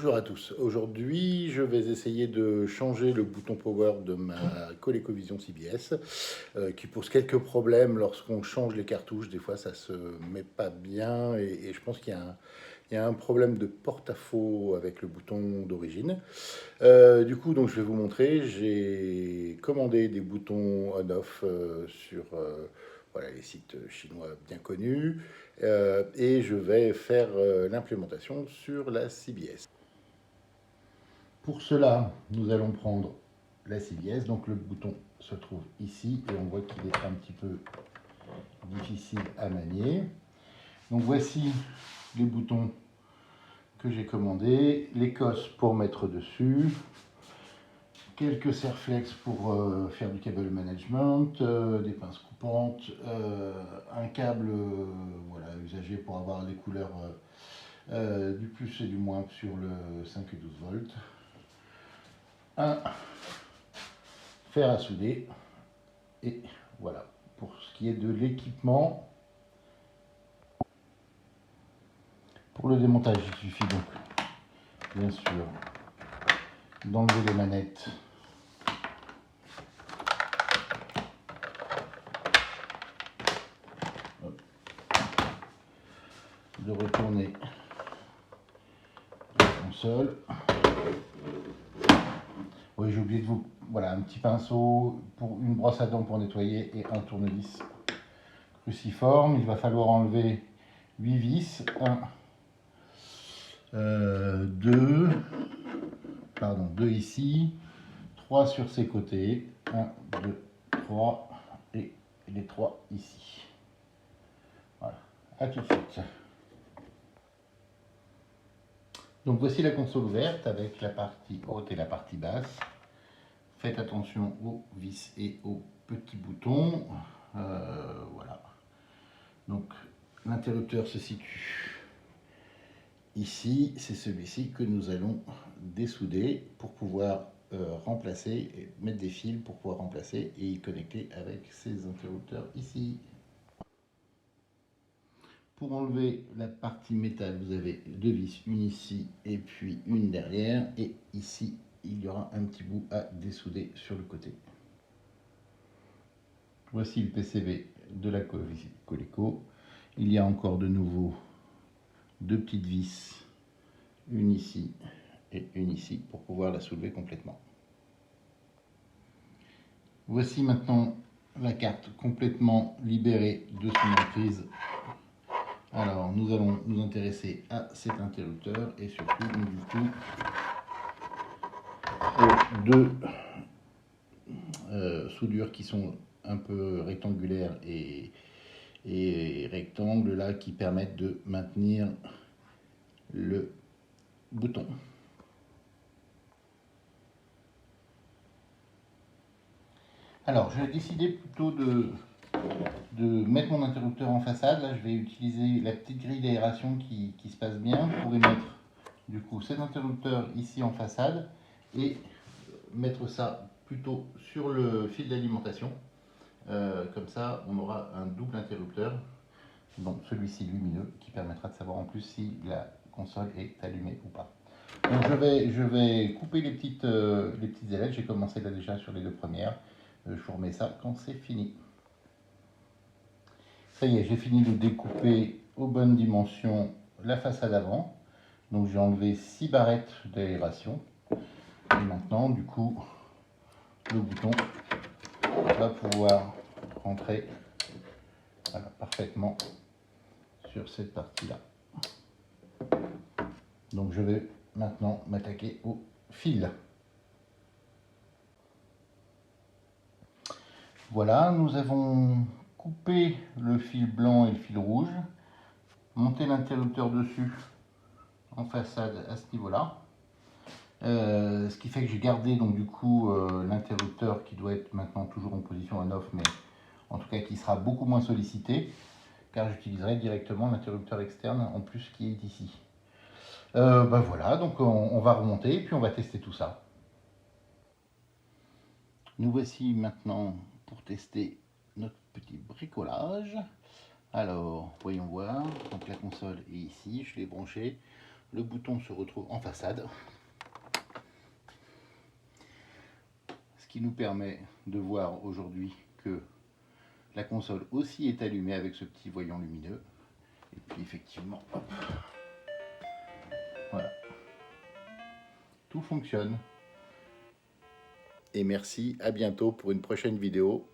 Bonjour à tous. Aujourd'hui, je vais essayer de changer le bouton power de ma ColecoVision CBS qui pose quelques problèmes lorsqu'on change les cartouches. Des fois, ça se met pas bien et je pense qu'il y a un problème de porte-à-faux avec le bouton d'origine. Du coup, donc, je vais vous montrer. J'ai commandé des boutons on-off sur voilà, les sites chinois bien connus et je vais faire l'implémentation sur la CBS. Pour cela, nous allons prendre la CBS. Donc le bouton se trouve ici et on voit qu'il est un petit peu difficile à manier. Donc voici les boutons que j'ai commandés, les cosses pour mettre dessus, quelques serre-flex pour faire du câble management, des pinces coupantes, un câble voilà, usagé pour avoir les couleurs du plus et du moins sur le 5 et 12 volts, un fer à souder et voilà pour ce qui est de l'équipement. Pour le démontage, il suffit donc bien sûr d'enlever les manettes de retourner la console. Oui, j'ai oublié de vous... Voilà, un petit pinceau, pour une brosse à dents pour nettoyer et un tournevis cruciforme. Il va falloir enlever 8 vis. 2 ici, 3 sur ces côtés. 1, 2, 3 et les 3 ici. Voilà, à tout de suite. Donc voici la console ouverte avec la partie haute et la partie basse. Faites attention aux vis et aux petits boutons. Voilà. Donc l'interrupteur se situe ici. C'est celui-ci que nous allons dessouder pour pouvoir remplacer et mettre des fils pour pouvoir remplacer et y connecter avec ces interrupteurs ici. Pour enlever la partie métal, vous avez 2 vis, une ici et puis une derrière. Et ici, il y aura un petit bout à dessouder sur le côté. Voici le PCB de la Coleco. Il y a encore de nouveau 2 petites vis, une ici et une ici, pour pouvoir la soulever complètement. Voici maintenant la carte complètement libérée de son emprise. Alors, nous allons nous intéresser à cet interrupteur et surtout, du coup, aux 2 soudures qui sont un peu rectangulaires et rectangles là qui permettent de maintenir le bouton. Alors, j'ai décidé plutôt de mettre mon interrupteur en façade. Là, je vais utiliser la petite grille d'aération qui se passe bien pour y mettre du coup cet interrupteur ici en façade et mettre ça plutôt sur le fil d'alimentation. Comme ça, on aura un double interrupteur, donc celui-ci lumineux, qui permettra de savoir en plus si la console est allumée ou pas. Donc je vais couper les petites ailettes. J'ai commencé là déjà sur les 2 premières. Je vous remets ça quand c'est fini. Ça y est, j'ai fini de découper aux bonnes dimensions la façade avant. Donc j'ai enlevé 6 barrettes d'aération. Et maintenant, du coup, le bouton va pouvoir rentrer voilà, parfaitement sur cette partie-là. Donc je vais maintenant m'attaquer au fil. Voilà, nous avons coupé le fil blanc et le fil rouge, monté l'interrupteur dessus en façade à ce niveau-là. Ce qui fait que j'ai gardé donc du coup l'interrupteur qui doit être maintenant toujours en position on-off, mais en tout cas qui sera beaucoup moins sollicité, car j'utiliserai directement l'interrupteur externe en plus qui est ici. Ben voilà, donc on va remonter et puis on va tester tout ça. Nous voici maintenant pour tester notre petit bricolage. Alors, voyons voir. Donc la console est ici, je l'ai branchée. Le bouton se retrouve en façade, ce qui nous permet de voir aujourd'hui que la console aussi est allumée avec ce petit voyant lumineux. Et puis effectivement, hop, voilà, tout fonctionne. Et merci, à bientôt pour une prochaine vidéo.